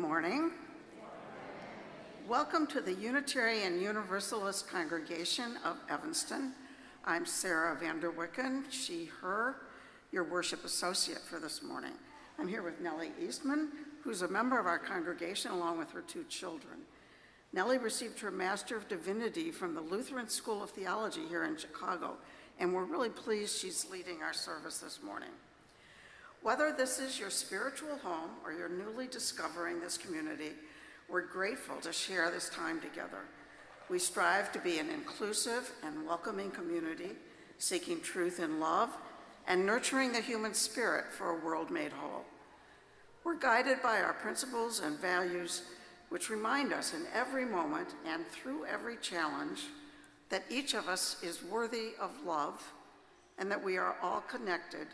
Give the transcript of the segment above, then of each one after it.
morning. Welcome to the Unitarian Universalist congregation of Evanston. I'm Sarah Vanderwicken, she, her, your worship associate for this morning. I'm here with Nellie Eastman, who's a member of our congregation along with her two children. Nellie received her Master of Divinity from the Lutheran School of Theology here in Chicago, and we're really pleased she's leading our service this morning. Whether this is your spiritual home or you're newly discovering this community, we're grateful to share this time together. We strive to be an inclusive and welcoming community, seeking truth in love and nurturing the human spirit for a world made whole. We're guided by our principles and values, which remind us in every moment and through every challenge that each of us is worthy of love and that we are all connected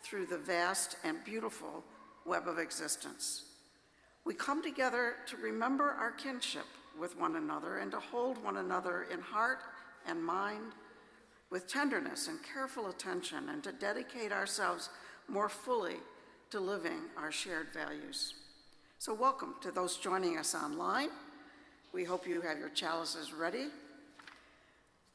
through the vast and beautiful web of existence. We come together to remember our kinship with one another and to hold one another in heart and mind with tenderness and careful attention, and to dedicate ourselves more fully to living our shared values. So welcome to those joining us online. We hope you have your chalices ready.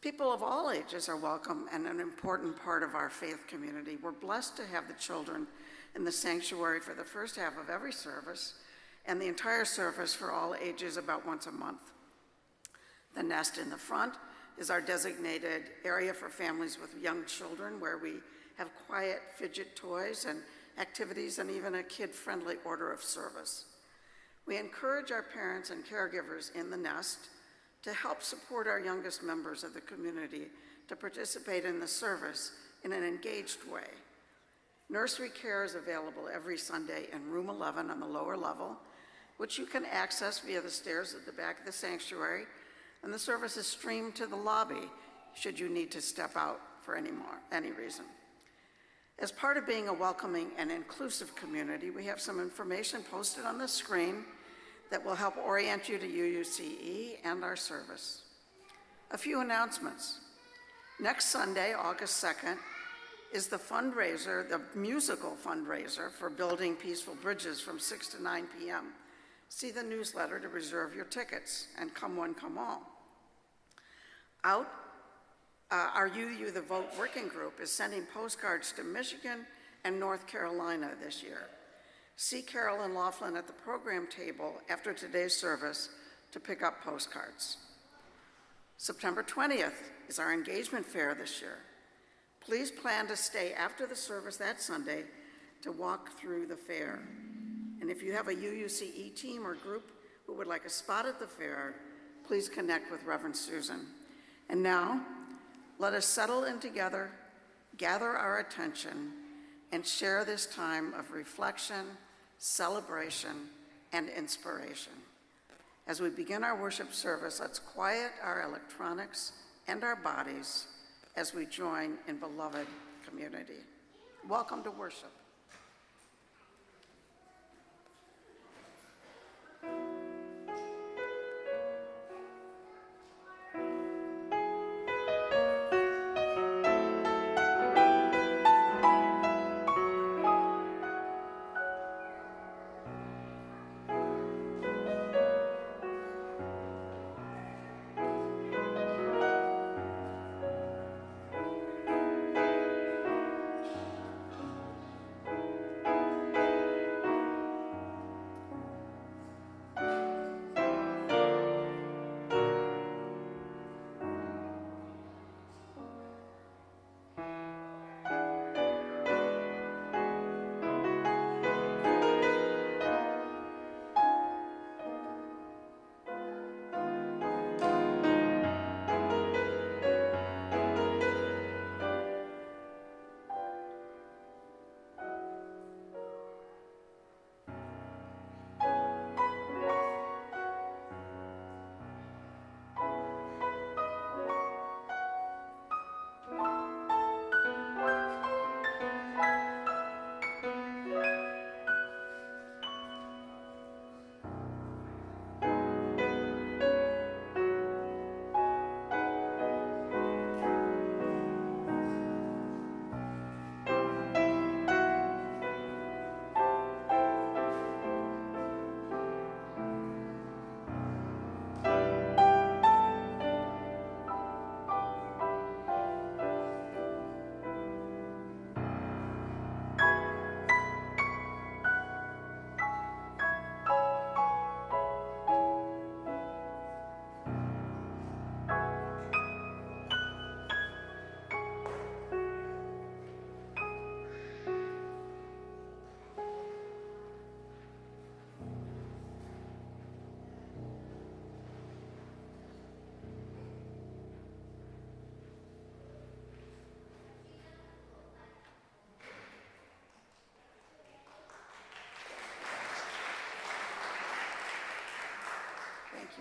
People of all ages are welcome and an important part of our faith community. We're blessed to have the children in the sanctuary for the first half of every service and the entire service for all ages about once a month. The nest in the front is our designated area for families with young children, where we have quiet fidget toys and activities and even a kid-friendly order of service. We encourage our parents and caregivers in the nest to help support our youngest members of the community to participate in the service in an engaged way. Nursery care is available every Sunday in room 11 on the lower level, which you can access via the stairs at the back of the sanctuary, and the service is streamed to the lobby should you need to step out for any reason. As part of being a welcoming and inclusive community, we have some information posted on the screen that will help orient you to UUCE and our service. A few announcements. Next Sunday, August 2nd, is the fundraiser, the musical fundraiser for Building Peaceful Bridges from 6 to 9 p.m. See the newsletter to reserve your tickets, and come one, come all. Our You the Vote working group is sending postcards to Michigan and North Carolina this year. See Carol and Laughlin at the program table after today's service to pick up postcards. September 20th is our engagement fair this year. Please plan to stay after the service that Sunday to walk through the fair. And if you have a UUCE team or group who would like a spot at the fair, please connect with Reverend Susan. And now, let us settle in together, gather our attention, and share this time of reflection, celebration, and inspiration. As we begin our worship service, let's quiet our electronics and our bodies as we join in beloved community. Welcome to worship.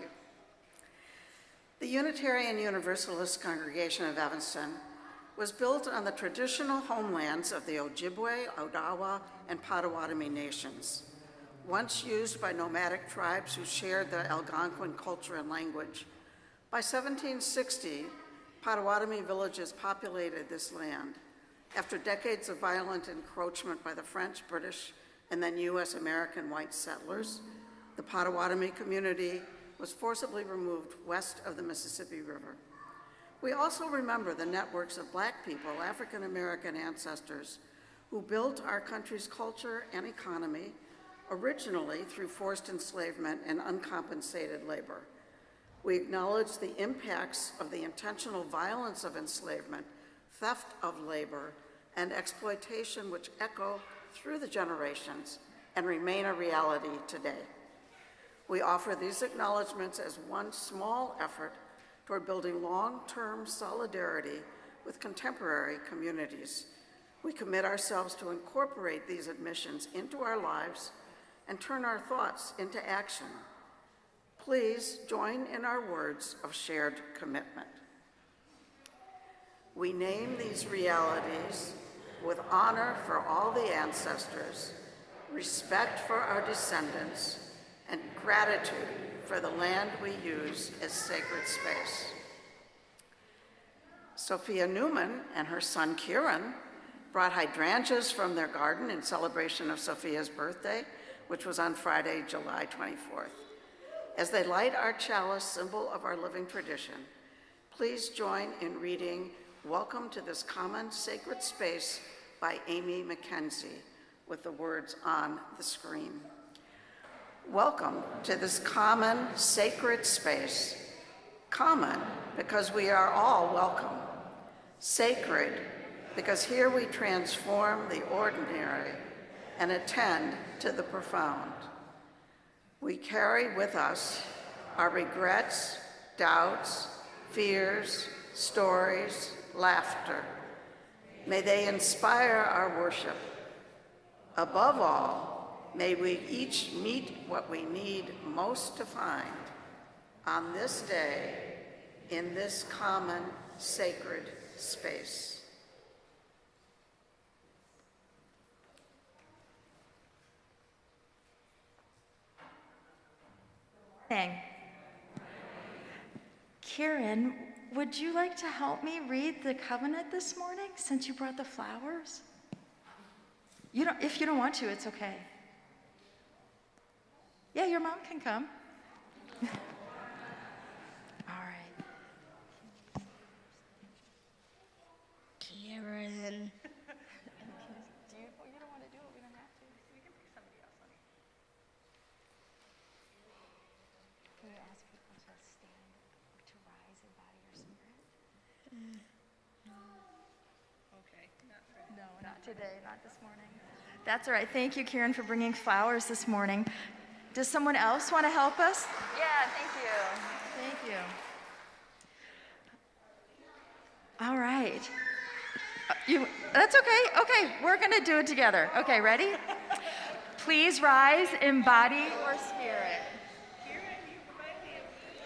you. The Unitarian Universalist congregation of Evanston was built on the traditional homelands of the Ojibwe, Odawa, and Potawatomi nations, once used by nomadic tribes who shared the Algonquin culture and language. By 1760, Potawatomi villages populated this land. After decades of violent encroachment by the French, British, and then U.S. American white settlers, the Potawatomi community was forcibly removed west of the Mississippi River. We also remember the networks of Black people, African American ancestors, who built our country's culture and economy, originally through forced enslavement and uncompensated labor. We acknowledge the impacts of the intentional violence of enslavement, theft of labor, and exploitation which echo through the generations and remain a reality today. We offer these acknowledgments as one small effort toward building long-term solidarity with contemporary communities. We commit ourselves to incorporate these admissions into our lives and turn our thoughts into action. Please join in our words of shared commitment. We name these realities with honor for all the ancestors, respect for our descendants, and gratitude for the land we use as sacred space. Sophia Newman and her son Kieran brought hydrangeas from their garden in celebration of Sophia's birthday, which was on Friday, July 24th. As they light our chalice, symbol of our living tradition, please join in reading Welcome to This Common Sacred Space by Amy Mackenzie with the words on the screen. Welcome to this common sacred space. Common because we are all welcome. Sacred because here we transform the ordinary and attend to the profound. We carry with us our regrets, doubts, fears, stories, laughter. May they inspire our worship. Above all, may we each meet what we need most to find on this day in this common sacred space. Kieran, would you like to help me read the covenant this morning since you brought the flowers? If you don't want to, it's okay. Yeah, your mom can come. All right. Kieran. You don't want to do it, we don't have to. We can pick somebody else, honey. Can you ask people to stand, to rise in body or spirit? Okay, not for No, not today, not this morning. That's all right. Thank you, Kieran, for bringing flowers this morning. Does someone else want to help us? Yeah, thank you. Thank you. All right. That's okay. Okay, we're going to do it together. Okay, ready? Please rise in body or spirit.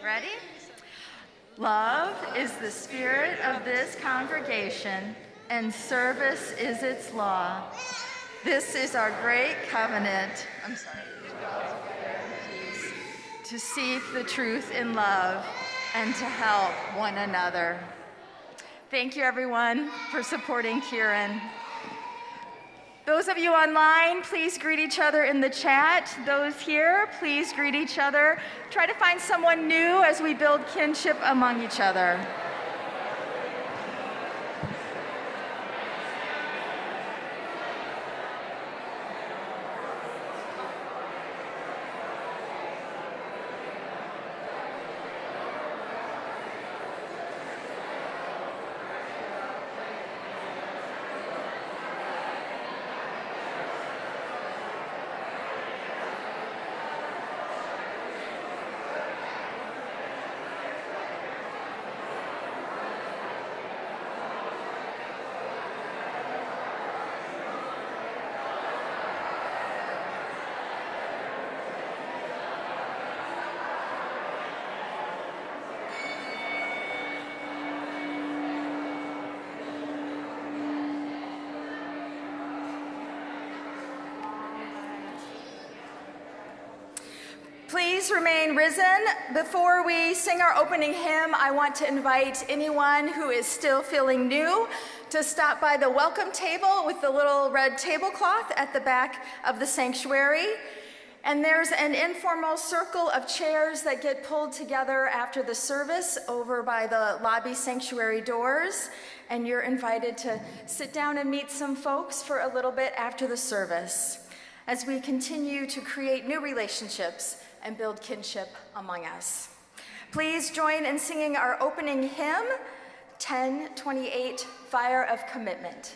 Ready? Love is the spirit of this congregation, and service is its law. This is our great covenant. I'm sorry. To seek the truth in love and to help one another. Thank you, everyone, for supporting Kieran. Those of you online, please greet each other in the chat. Those here, please greet each other. Try to find someone new as we build kinship among each other. Please remain risen. Before we sing our opening hymn, I want to invite anyone who is still feeling new to stop by the welcome table with the little red tablecloth at the back of the sanctuary. And there's an informal circle of chairs that get pulled together after the service over by the lobby sanctuary doors. And you're invited to sit down and meet some folks for a little bit after the service as we continue to create new relationships and build kinship among us. Please join in singing our opening hymn, 1028, Fire of Commitment.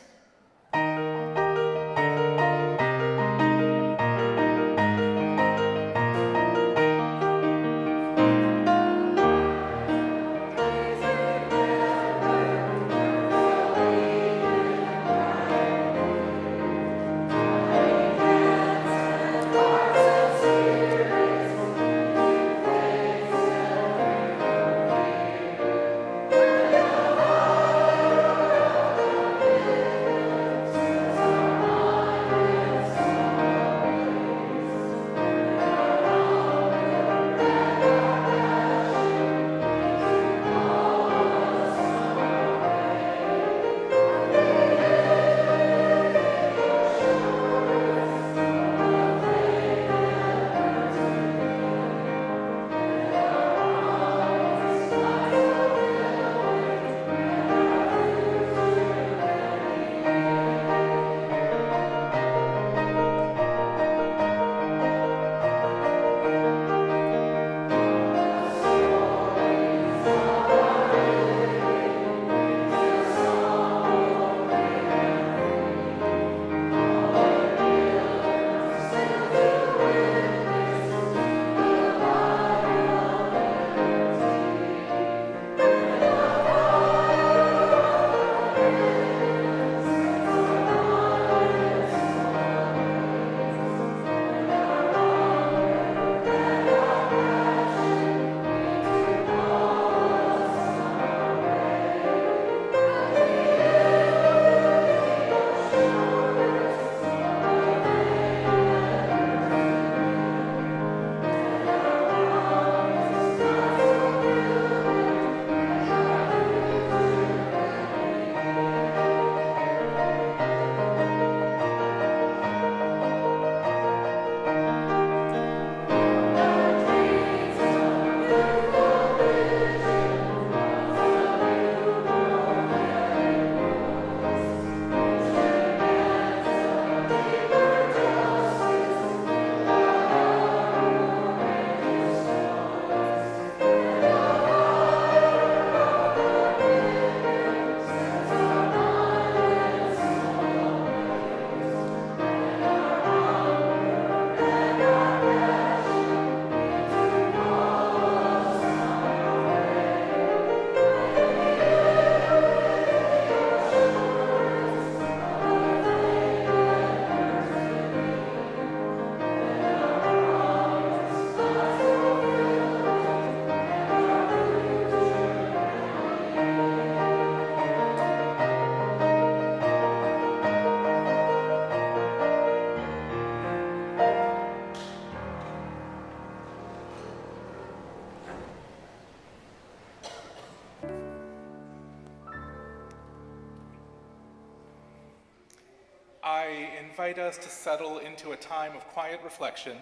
I invite us to settle into a time of quiet reflection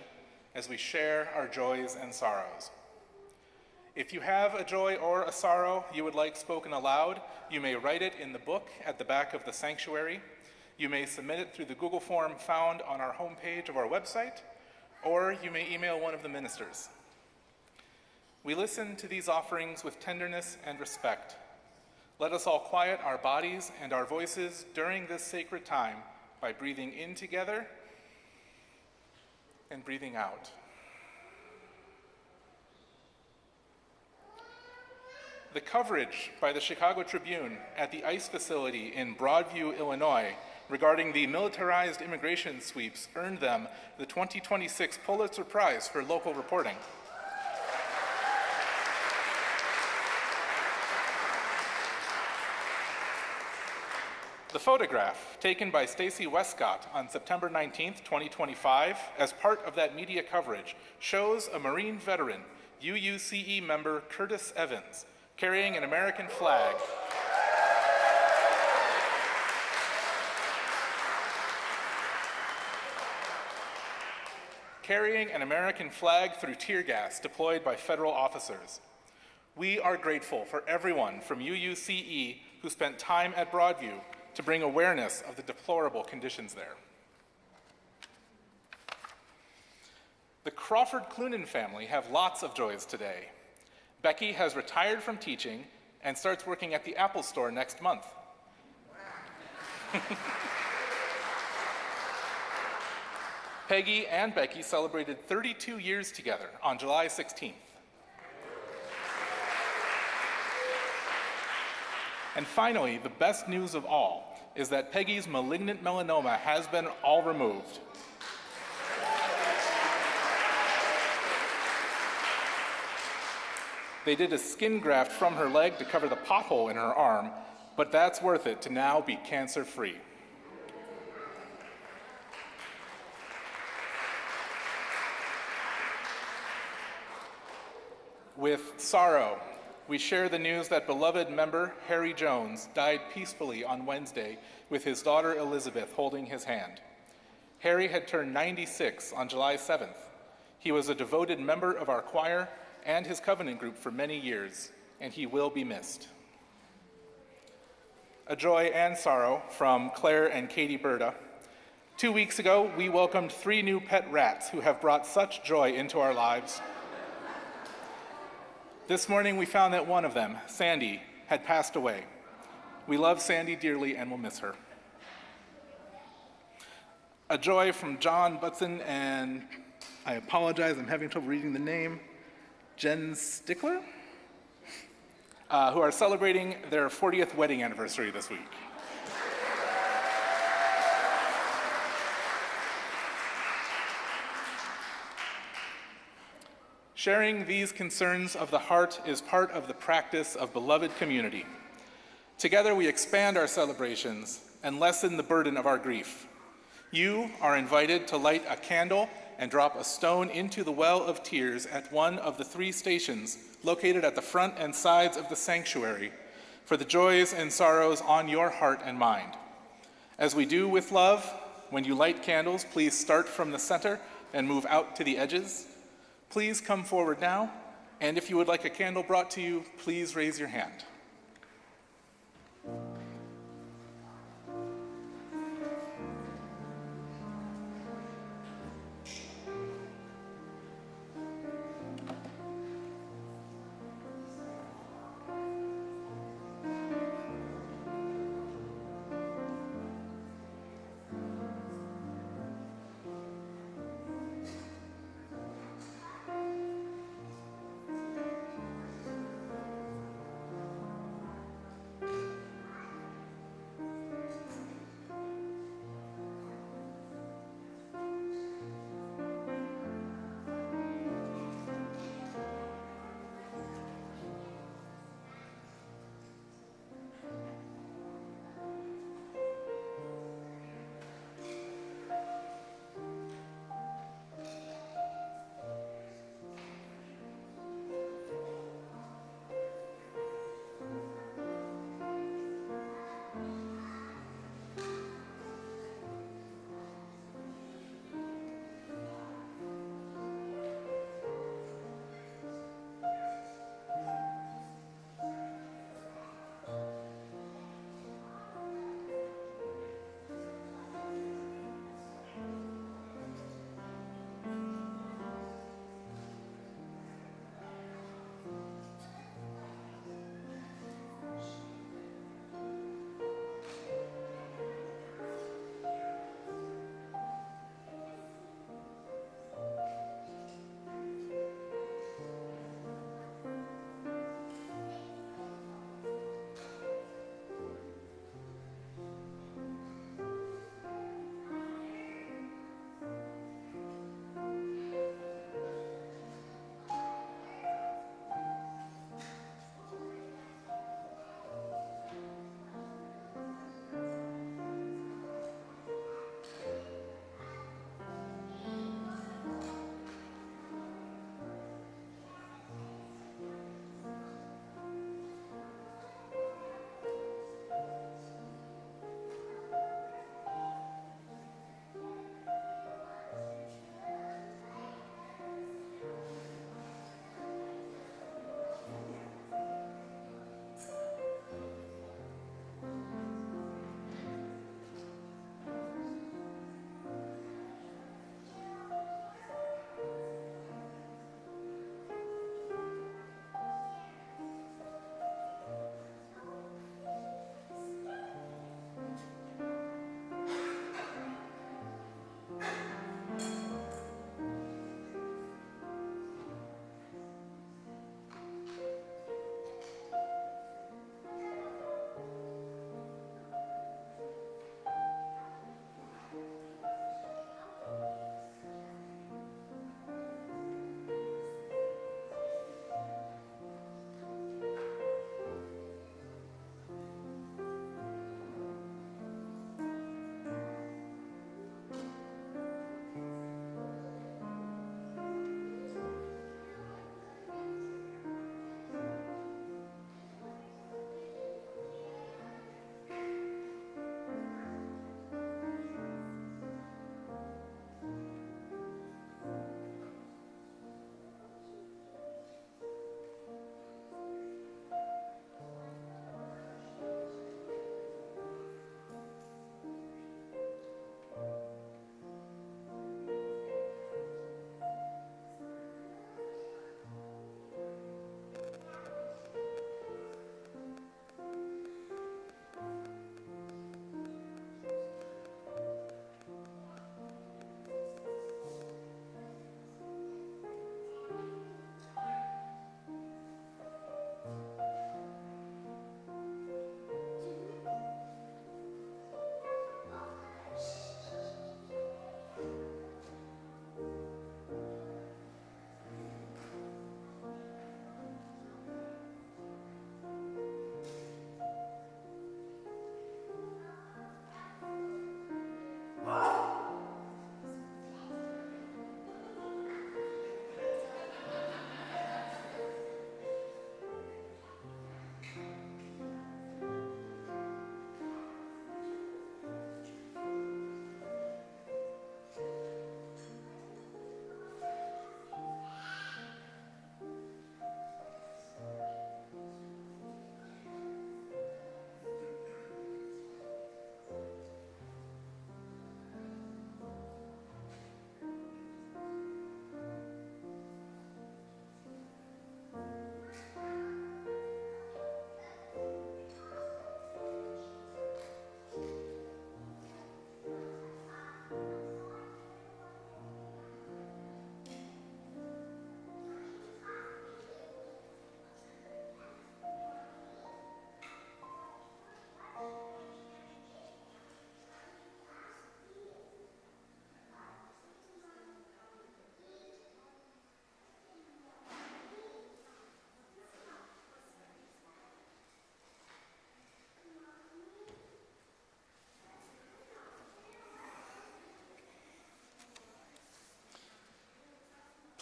as we share our joys and sorrows. If you have a joy or a sorrow you would like spoken aloud, you may write it in the book at the back of the sanctuary. You may submit it through the Google form found on our homepage of our website, or you may email one of the ministers. We listen to these offerings with tenderness and respect. Let us all quiet our bodies and our voices during this sacred time by breathing in together and breathing out. The coverage by the Chicago Tribune at the ICE facility in Broadview, Illinois, regarding the militarized immigration sweeps earned them the 2026 Pulitzer Prize for local reporting. The photograph, taken by Stacy Westcott on September 19, 2025, as part of that media coverage, shows a Marine veteran, UUCE member Curtis Evans, carrying an American flag. Carrying an American flag through tear gas deployed by federal officers. We are grateful for everyone from UUCE who spent time at Broadview to bring awareness of the deplorable conditions there. The Crawford Clunan family have lots of joys today. Becky has retired from teaching and starts working at the Apple Store next month. Peggy and Becky celebrated 32 years together on July 16th. And finally, the best news of all is that Peggy's malignant melanoma has been all removed. They did a skin graft from her leg to cover the pothole in her arm, but that's worth it to now be cancer-free. With sorrow, we share the news that beloved member Harry Jones died peacefully on Wednesday with his daughter Elizabeth holding his hand. Harry had turned 96 on July 7th. He was a devoted member of our choir and his covenant group for many years, and he will be missed. A joy and sorrow from Claire and Katie Berta. 2 weeks ago, we welcomed 3 new pet rats who have brought such joy into our lives. This morning, we found that one of them, Sandy, had passed away. We love Sandy dearly and will miss her. A joy from John Butson and, I apologize, I'm having trouble reading the name, Jen Stickler, who are celebrating their 40th wedding anniversary this week. Sharing these concerns of the heart is part of the practice of beloved community. Together we expand our celebrations and lessen the burden of our grief. You are invited to light a candle and drop a stone into the well of tears at one of the 3 stations located at the front and sides of the sanctuary for the joys and sorrows on your heart and mind. As we do with love, when you light candles, please start from the center and move out to the edges. Please come forward now, and if you would like a candle brought to you, please raise your hand.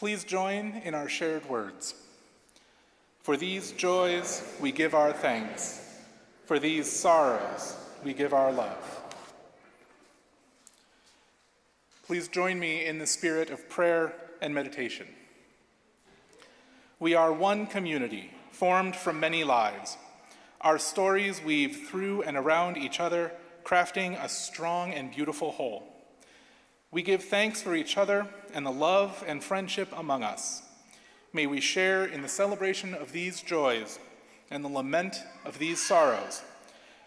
Please join in our shared words. For these joys we give our thanks. For these sorrows we give our love. Please join me in the spirit of prayer and meditation. We are one community, formed from many lives. Our stories weave through and around each other, crafting a strong and beautiful whole. We give thanks for each other and the love and friendship among us. May we share in the celebration of these joys and the lament of these sorrows,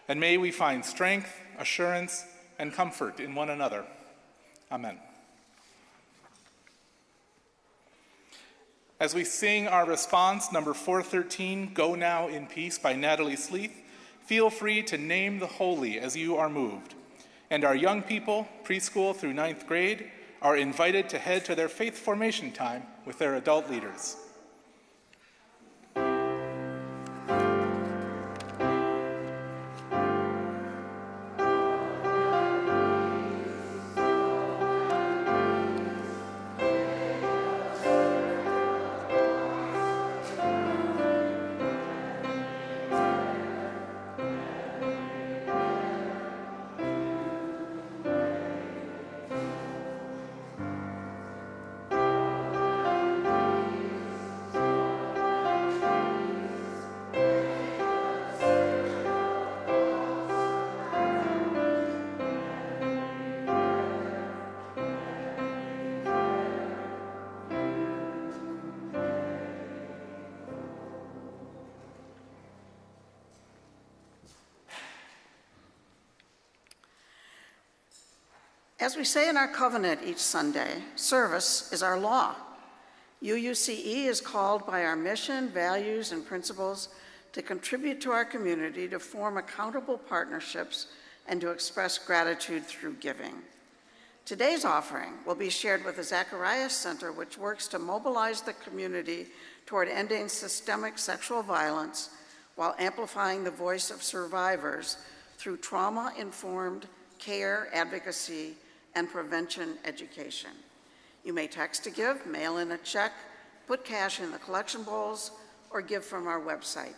and may we find strength, assurance, and comfort in one another. Amen. As we sing our response, number 413, Go Now in Peace by Natalie Sleeth, feel free to name the holy as you are moved. And our young people, preschool through 9th grade, are invited to head to their faith formation time with their adult leaders. As we say in our covenant each Sunday, service is our law. UUCE is called by our mission, values, and principles to contribute to our community, to form accountable partnerships, and to express gratitude through giving. Today's offering will be shared with the Zacharias Center, which works to mobilize the community toward ending systemic sexual violence while amplifying the voice of survivors through trauma-informed care, advocacy, and prevention education. You may text to give, mail in a check, put cash in the collection bowls, or give from our website.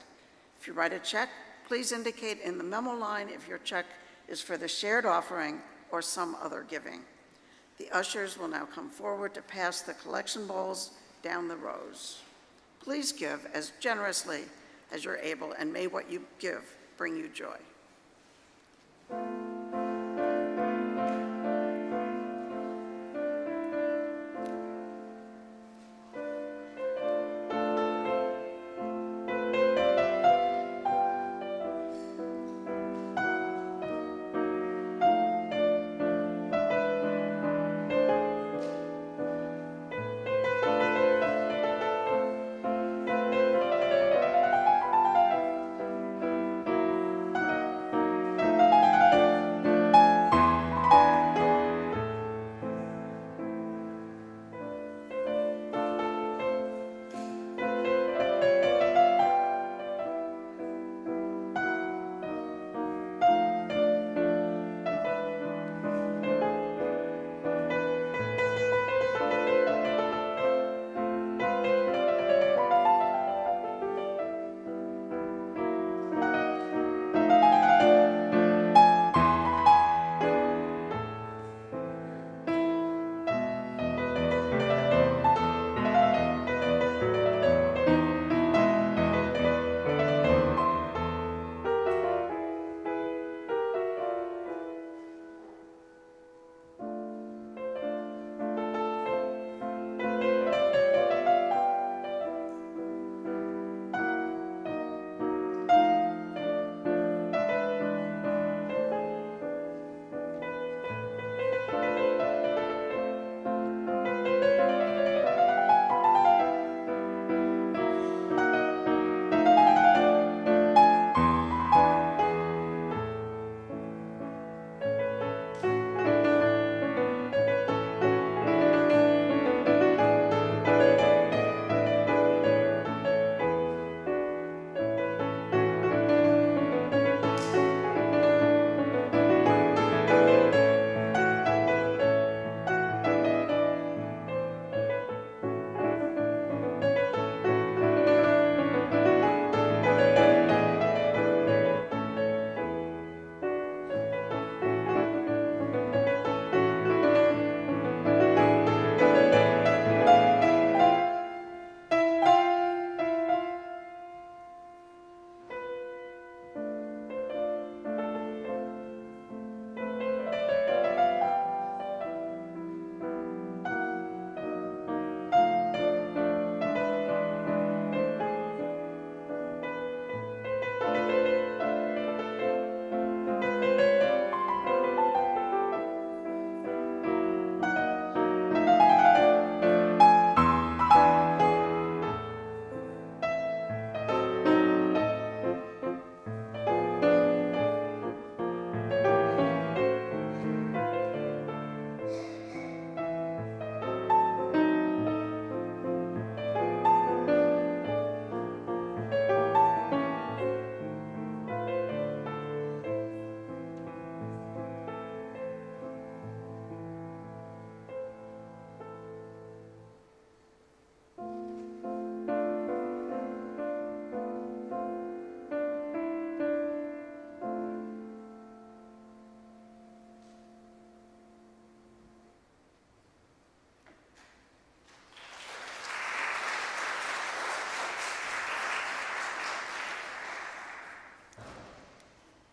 If you write a check, please indicate in the memo line if your check is for the shared offering or some other giving. The ushers will now come forward to pass the collection bowls down the rows. Please give as generously as you're able, and may what you give bring you joy.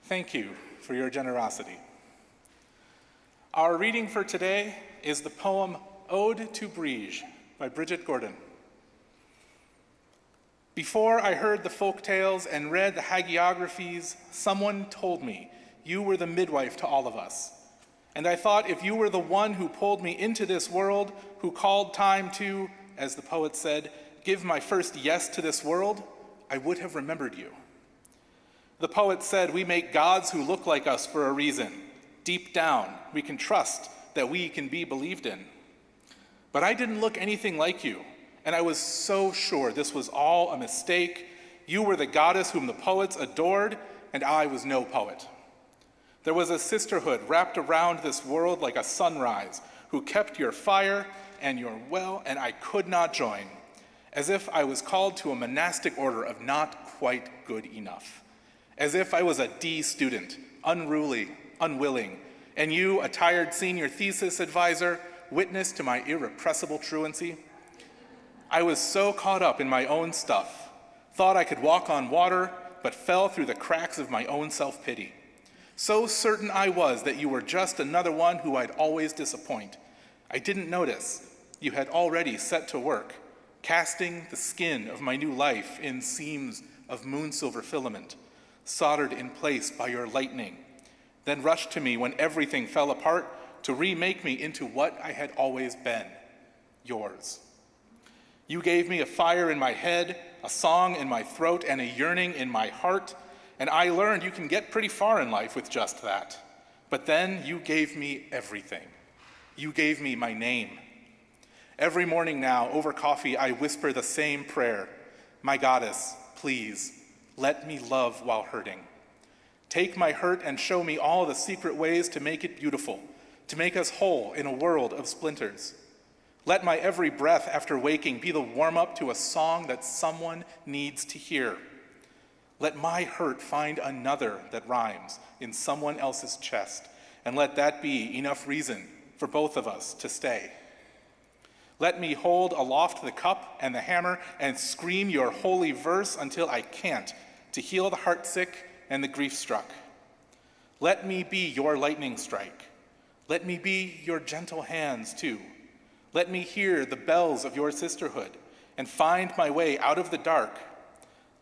Thank you for your generosity. Our reading for today is the poem Ode to Briege by Bridget Gordon. Before I heard the folk tales and read the hagiographies, someone told me you were the midwife to all of us. And I thought if you were the one who pulled me into this world, who called time to, as the poet said, give my first yes to this world, I would have remembered you. The poet said we make gods who look like us for a reason. Deep down, we can trust that we can be believed in. But I didn't look anything like you, and I was so sure this was all a mistake. You were the goddess whom the poets adored, and I was no poet. There was a sisterhood wrapped around this world like a sunrise, who kept your fire and your well, and I could not join, as if I was called to a monastic order of not quite good enough, as if I was a D student, unruly, unwilling, and you, a tired senior thesis advisor, witness to my irrepressible truancy. I was so caught up in my own stuff, thought I could walk on water, but fell through the cracks of my own self-pity. So certain I was that you were just another one who I'd always disappoint. I didn't notice you had already set to work, casting the skin of my new life in seams of moon-silver filament, soldered in place by your lightning, then rushed to me when everything fell apart to remake me into what I had always been, yours. You gave me a fire in my head, a song in my throat, and a yearning in my heart, and I learned you can get pretty far in life with just that. But then you gave me everything. You gave me my name. Every morning now, over coffee, I whisper the same prayer. My goddess, please, let me love while hurting. Take my hurt and show me all the secret ways to make it beautiful, to make us whole in a world of splinters. Let my every breath after waking be the warm-up to a song that someone needs to hear. Let my hurt find another that rhymes in someone else's chest, and let that be enough reason for both of us to stay. Let me hold aloft the cup and the hammer and scream your holy verse until I can't, to heal the heartsick and the grief-struck. Let me be your lightning strike. Let me be your gentle hands, too. Let me hear the bells of your sisterhood and find my way out of the dark.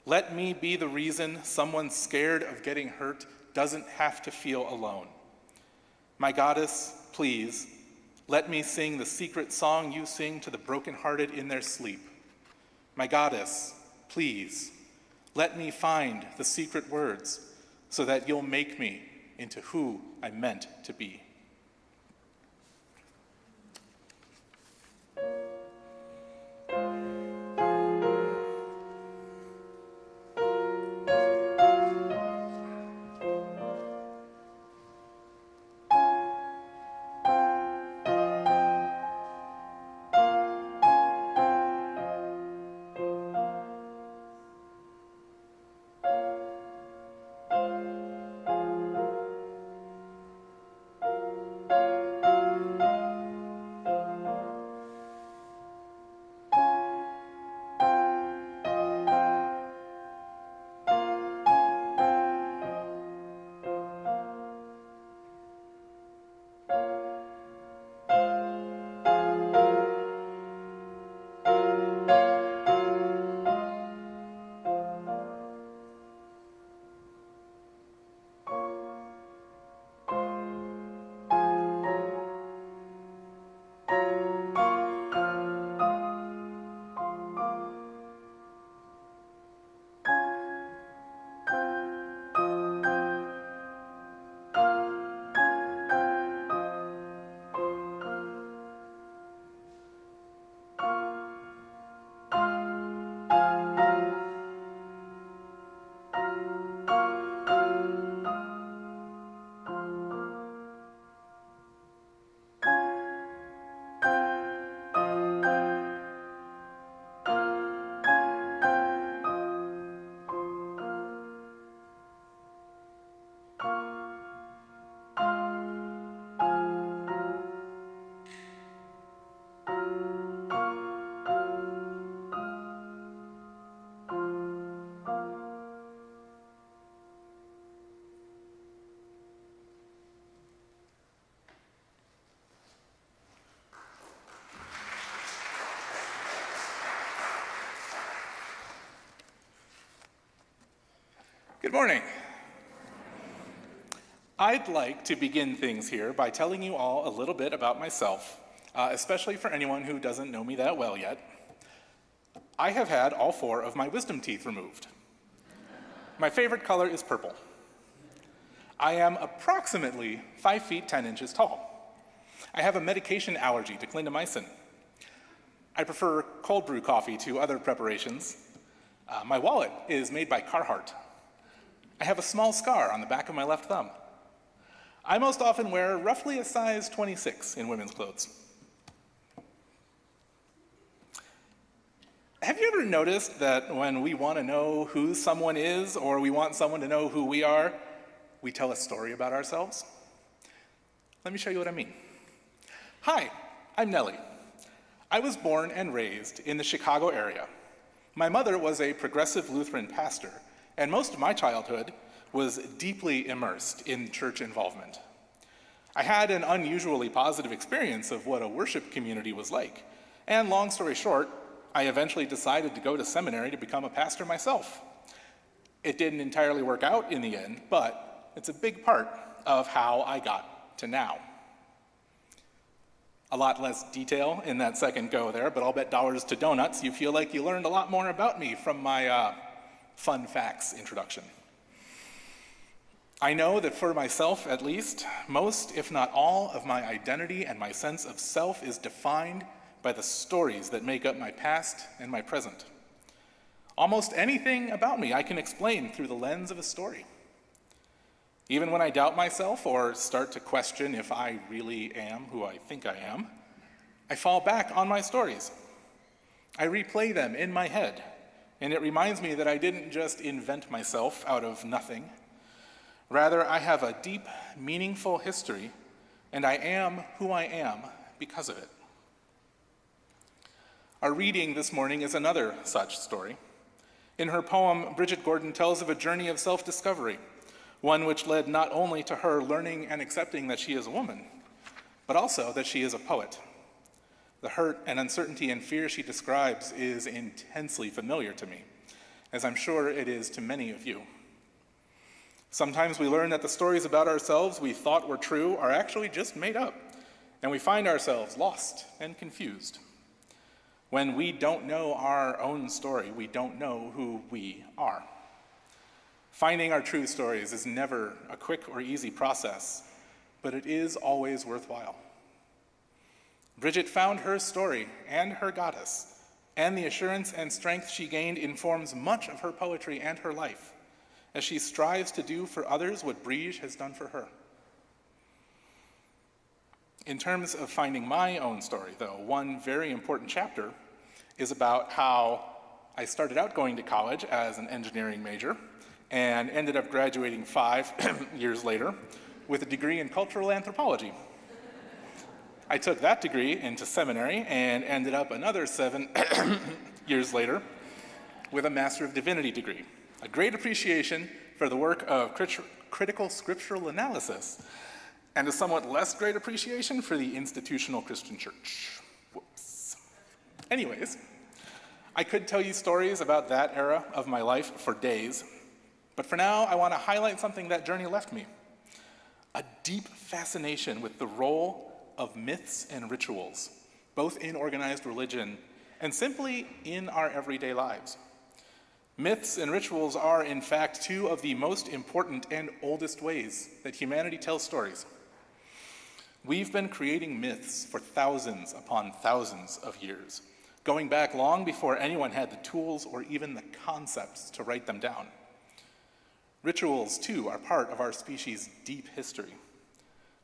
Let me be the reason someone scared of getting hurt doesn't have to feel alone. My goddess, please, let me sing the secret song you sing to the brokenhearted in their sleep. My goddess, please, let me find the secret words so that you'll make me into who I'm meant to be. Good morning. I'd like to begin things here by telling you all a little bit about myself, especially for anyone who doesn't know me that well yet. I have had all 4 of my wisdom teeth removed. My favorite color is purple. I am approximately 5 feet 10 inches tall. I have a medication allergy to clindamycin. I prefer cold brew coffee to other preparations. My wallet is made by Carhartt. I have a small scar on the back of my left thumb. I most often wear roughly a size 26 in women's clothes. Have you ever noticed that when we want to know who someone is or we want someone to know who we are, we tell a story about ourselves? Let me show you what I mean. Hi, I'm Nellie. I was born and raised in the Chicago area. My mother was a progressive Lutheran pastor, and most of my childhood was deeply immersed in church involvement. I had an unusually positive experience of what a worship community was like, and long story short, I eventually decided to go to seminary to become a pastor myself. It didn't entirely work out in the end, but it's a big part of how I got to now. A lot less detail in that second go there, but I'll bet dollars to donuts you feel like you learned a lot more about me from my fun facts introduction. I know that for myself, at least, most, if not all, of my identity and my sense of self is defined by the stories that make up my past and my present. Almost anything about me I can explain through the lens of a story. Even when I doubt myself or start to question if I really am who I think I am, I fall back on my stories. I replay them in my head, and it reminds me that I didn't just invent myself out of nothing. Rather, I have a deep, meaningful history, and I am who I am because of it. Our reading this morning is another such story. In her poem, Bridget Gordon tells of a journey of self-discovery, one which led not only to her learning and accepting that she is a woman, but also that she is a poet. The hurt and uncertainty and fear she describes is intensely familiar to me, as I'm sure it is to many of you. Sometimes we learn that the stories about ourselves we thought were true are actually just made up, and we find ourselves lost and confused. When we don't know our own story, we don't know who we are. Finding our true stories is never a quick or easy process, but it is always worthwhile. Bridget found her story and her goddess, and the assurance and strength she gained informs much of her poetry and her life, as she strives to do for others what Bridget has done for her. In terms of finding my own story, though, one very important chapter is about how I started out going to college as an engineering major and ended up graduating 5 years later with a degree in cultural anthropology. I took that degree into seminary and ended up another 7 years later with a Master of Divinity degree, a great appreciation for the work of critical scriptural analysis, and a somewhat less great appreciation for the institutional Christian church. Whoops. Anyways, I could tell you stories about that era of my life for days, but for now, I want to highlight something that journey left me: a deep fascination with the role of myths and rituals, both in organized religion and simply in our everyday lives. Myths and rituals are, in fact, 2 of the most important and oldest ways that humanity tells stories. We've been creating myths for thousands upon thousands of years, going back long before anyone had the tools or even the concepts to write them down. Rituals, too, are part of our species' deep history.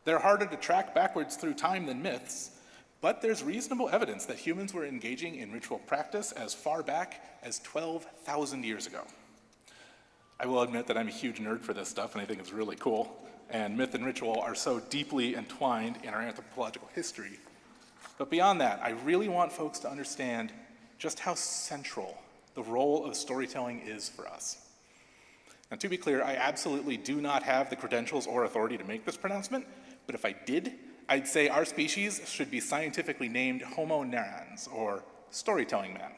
They're harder to track backwards through time than myths, but there's reasonable evidence that humans were engaging in ritual practice as far back as 12,000 years ago. I will admit that I'm a huge nerd for this stuff, and I think it's really cool, and myth and ritual are so deeply entwined in our anthropological history. But beyond that, I really want folks to understand just how central the role of storytelling is for us. Now, to be clear, I absolutely do not have the credentials or authority to make this pronouncement, but if I did, I'd say our species should be scientifically named Homo narrans, or storytelling man.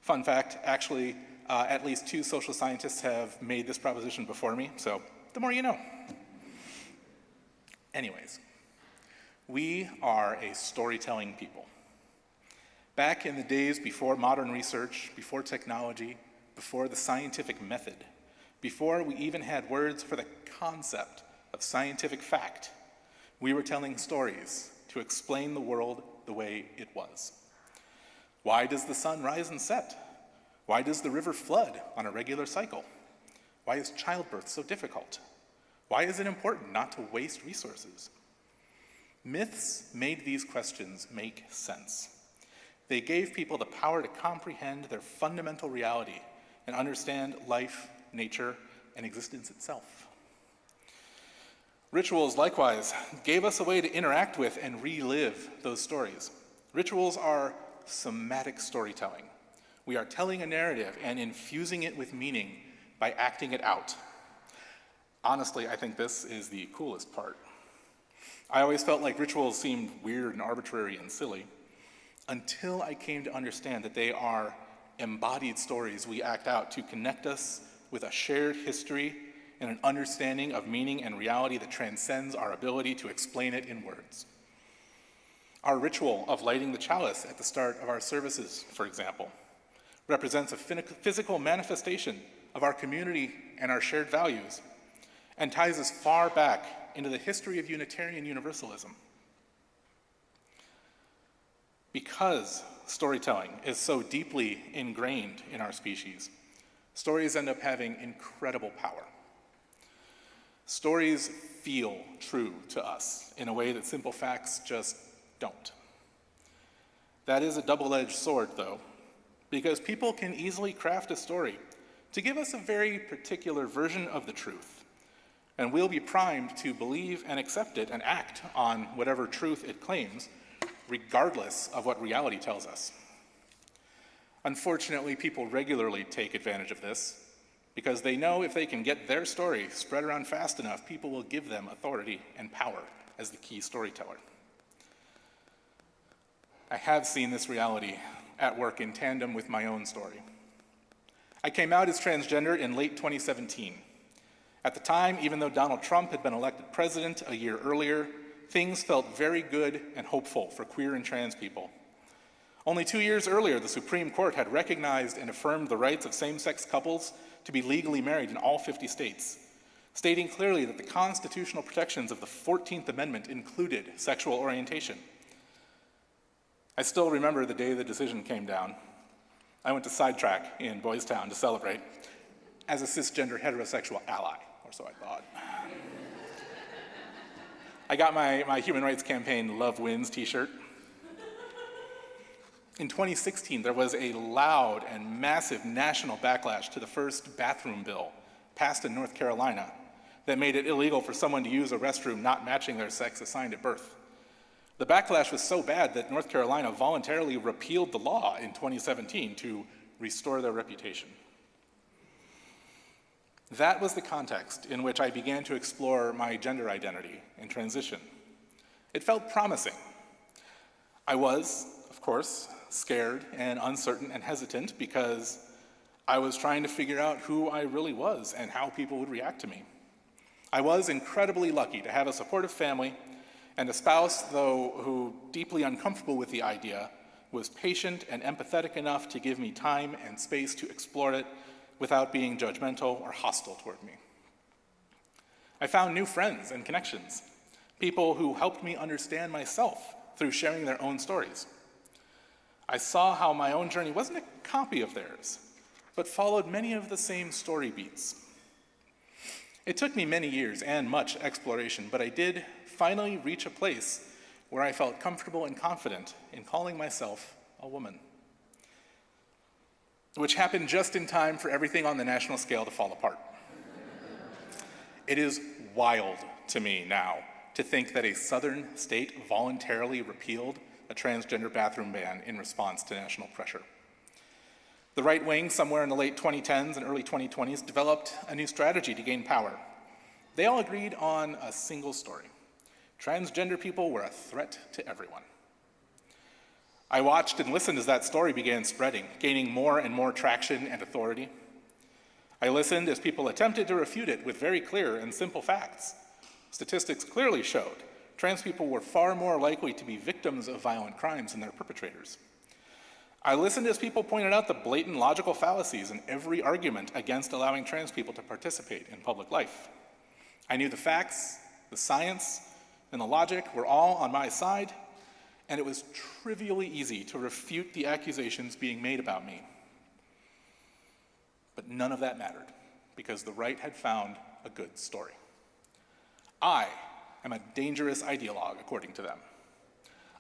Fun fact, actually, At least 2 social scientists have made this proposition before me, so the more you know. Anyways, we are a storytelling people. Back in the days before modern research, before technology, before the scientific method, before we even had words for the concept of scientific fact, we were telling stories to explain the world the way it was. Why does the sun rise and set? Why does the river flood on a regular cycle? Why is childbirth so difficult? Why is it important not to waste resources? Myths made these questions make sense. They gave people the power to comprehend their fundamental reality and understand life, nature, and existence itself. Rituals, likewise, gave us a way to interact with and relive those stories. Rituals are somatic storytelling. We are telling a narrative and infusing it with meaning by acting it out. Honestly, I think this is the coolest part. I always felt like rituals seemed weird and arbitrary and silly until I came to understand that they are embodied stories we act out to connect us with a shared history and an understanding of meaning and reality that transcends our ability to explain it in words. Our ritual of lighting the chalice at the start of our services, for example, represents a physical manifestation of our community and our shared values, and ties us far back into the history of Unitarian Universalism. Because storytelling is so deeply ingrained in our species, stories end up having incredible power. Stories feel true to us in a way that simple facts just don't. That is a double-edged sword, though, because people can easily craft a story to give us a very particular version of the truth, and we'll be primed to believe and accept it and act on whatever truth it claims, regardless of what reality tells us. Unfortunately, people regularly take advantage of this because they know if they can get their story spread around fast enough, people will give them authority and power as the key storyteller. I have seen this reality at work in tandem with my own story. I came out as transgender in late 2017. At the time, even though Donald Trump had been elected president a year earlier, things felt very good and hopeful for queer and trans people. Only 2 years earlier, the Supreme Court had recognized and affirmed the rights of same-sex couples to be legally married in all 50 states, stating clearly that the constitutional protections of the 14th Amendment included sexual orientation. I still remember the day the decision came down. I went to Sidetrack in Boys Town to celebrate as a cisgender heterosexual ally, or so I thought. I got my Human Rights Campaign Love Wins t-shirt. In 2016, there was a loud and massive national backlash to the first bathroom bill passed in North Carolina that made it illegal for someone to use a restroom not matching their sex assigned at birth. The backlash was so bad that North Carolina voluntarily repealed the law in 2017 to restore their reputation. That was the context in which I began to explore my gender identity and transition. It felt promising. I was, of course, scared and uncertain and hesitant because I was trying to figure out who I really was and how people would react to me. I was incredibly lucky to have a supportive family and a spouse, though, who, deeply uncomfortable with the idea, was patient and empathetic enough to give me time and space to explore it without being judgmental or hostile toward me. I found new friends and connections, people who helped me understand myself through sharing their own stories. I saw how my own journey wasn't a copy of theirs, but followed many of the same story beats. It took me many years and much exploration, but I did finally reach a place where I felt comfortable and confident in calling myself a woman, which happened just in time for everything on the national scale to fall apart. It is wild to me now to think that a southern state voluntarily repealed a transgender bathroom ban in response to national pressure. The right wing, somewhere in the late 2010s and early 2020s, developed a new strategy to gain power. They all agreed on a single story. Transgender people were a threat to everyone. I watched and listened as that story began spreading, gaining more and more traction and authority. I listened as people attempted to refute it with very clear and simple facts. Statistics clearly showed trans people were far more likely to be victims of violent crimes than their perpetrators. I listened as people pointed out the blatant logical fallacies in every argument against allowing trans people to participate in public life. I knew the facts, the science, and the logic were all on my side, and it was trivially easy to refute the accusations being made about me. But none of that mattered, because the right had found a good story. I am a dangerous ideologue, according to them.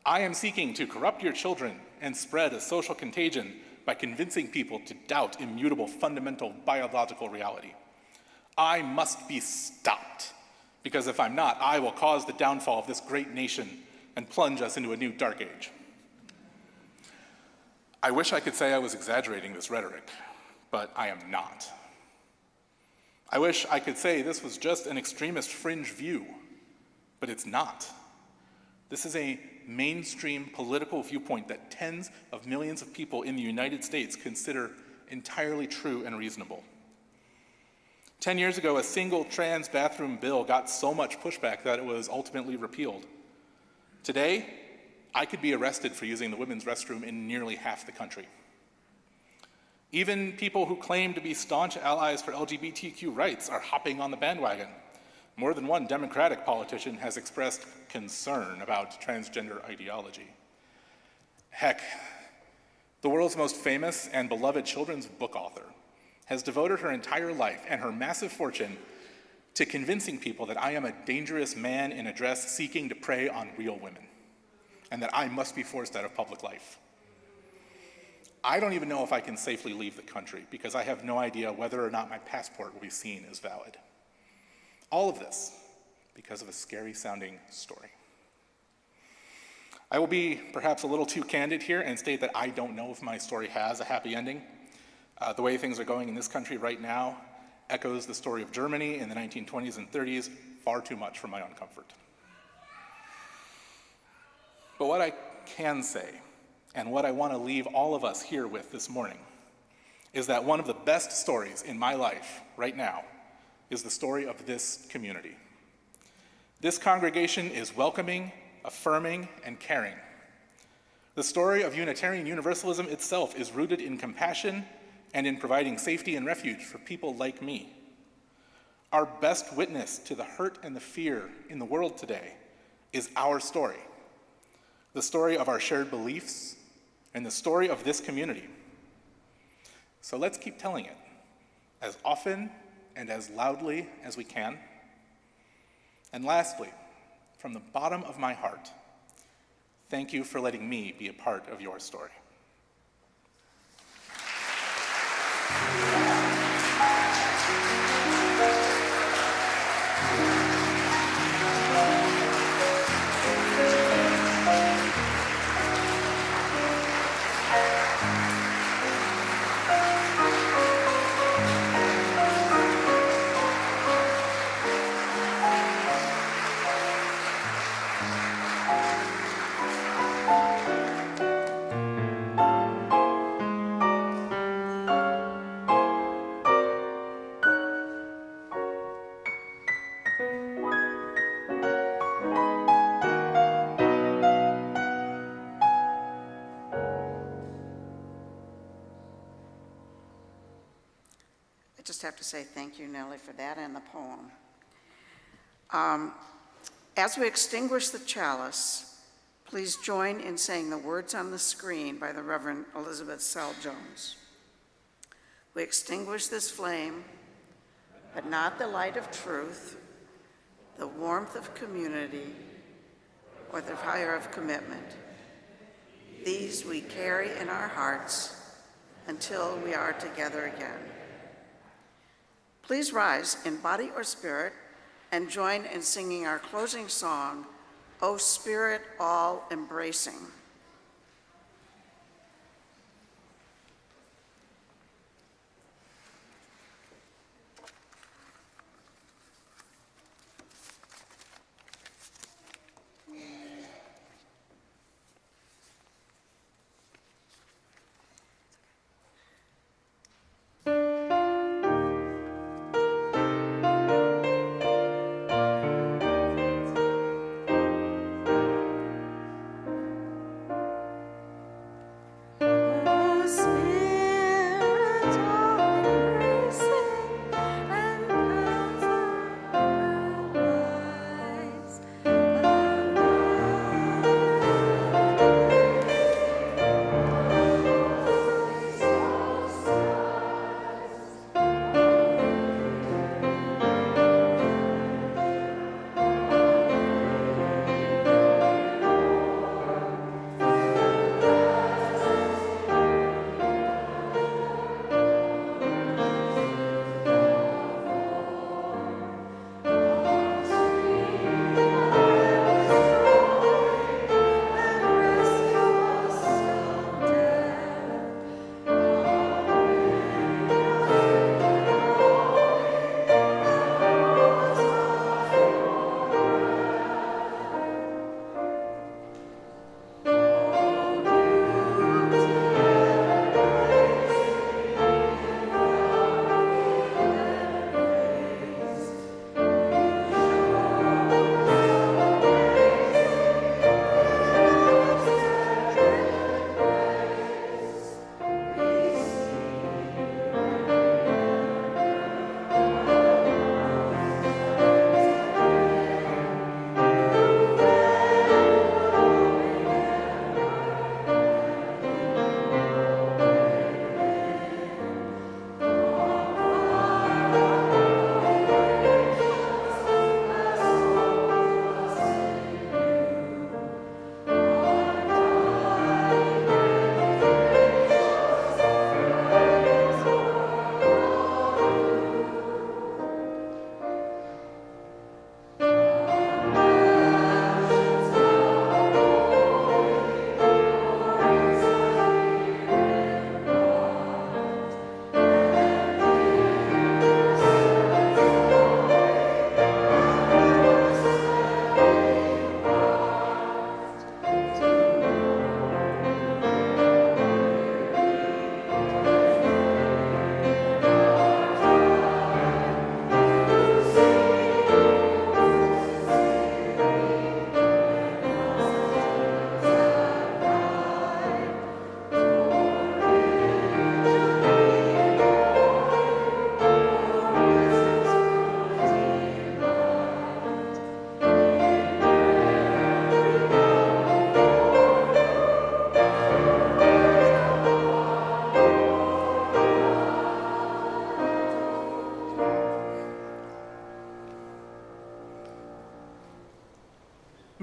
I am seeking to corrupt your children and spread a social contagion by convincing people to doubt immutable fundamental biological reality. I must be stopped, because if I'm not, I will cause the downfall of this great nation and plunge us into a new dark age. I wish I could say I was exaggerating this rhetoric, but I am not. I wish I could say this was just an extremist fringe view, but it's not. This is a mainstream political viewpoint that tens of millions of people in the United States consider entirely true and reasonable. 10 years ago, a single trans bathroom bill got so much pushback that it was ultimately repealed. Today, I could be arrested for using the women's restroom in nearly half the country. Even people who claim to be staunch allies for LGBTQ rights are hopping on the bandwagon. More than one Democratic politician has expressed concern about transgender ideology. Heck, the world's most famous and beloved children's book author has devoted her entire life and her massive fortune to convincing people that I am a dangerous man in a dress seeking to prey on real women, and that I must be forced out of public life. I don't even know if I can safely leave the country because I have no idea whether or not my passport will be seen as valid. All of this because of a scary-sounding story. I will be perhaps a little too candid here and state that I don't know if my story has a happy ending. The way things are going in this country right now echoes the story of Germany in the 1920s and 30s far too much for my own comfort. But what I can say, and what I want to leave all of us here with this morning, is that one of the best stories in my life right now is the story of this community. This congregation is welcoming, affirming, and caring. The story of Unitarian Universalism itself is rooted in compassion and in providing safety and refuge for people like me. Our best witness to the hurt and the fear in the world today is our story, the story of our shared beliefs, and the story of this community. So let's keep telling it as often and as loudly as we can. And lastly, from the bottom of my heart, thank you for letting me be a part of your story. I just have to say thank you, Nellie, for that and the poem. As we extinguish the chalice, please join in saying the words on the screen by the Reverend Elizabeth Sell Jones. We extinguish this flame, but not the light of truth, the warmth of community, or the fire of commitment. These we carry in our hearts until we are together again. Please rise in body or spirit and join in singing our closing song, O Spirit All Embracing.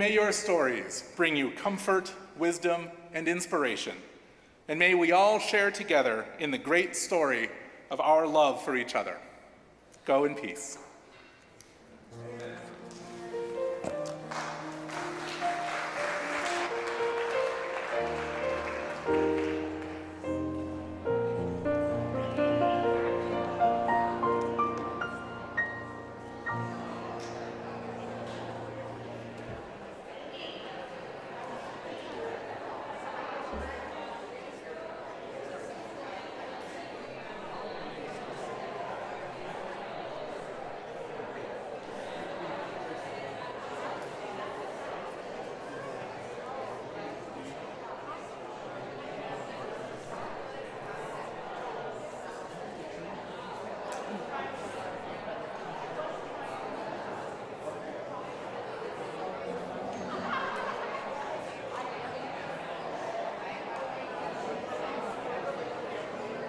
May your stories bring you comfort, wisdom, and inspiration. And may we all share together in the great story of our love for each other. Go in peace.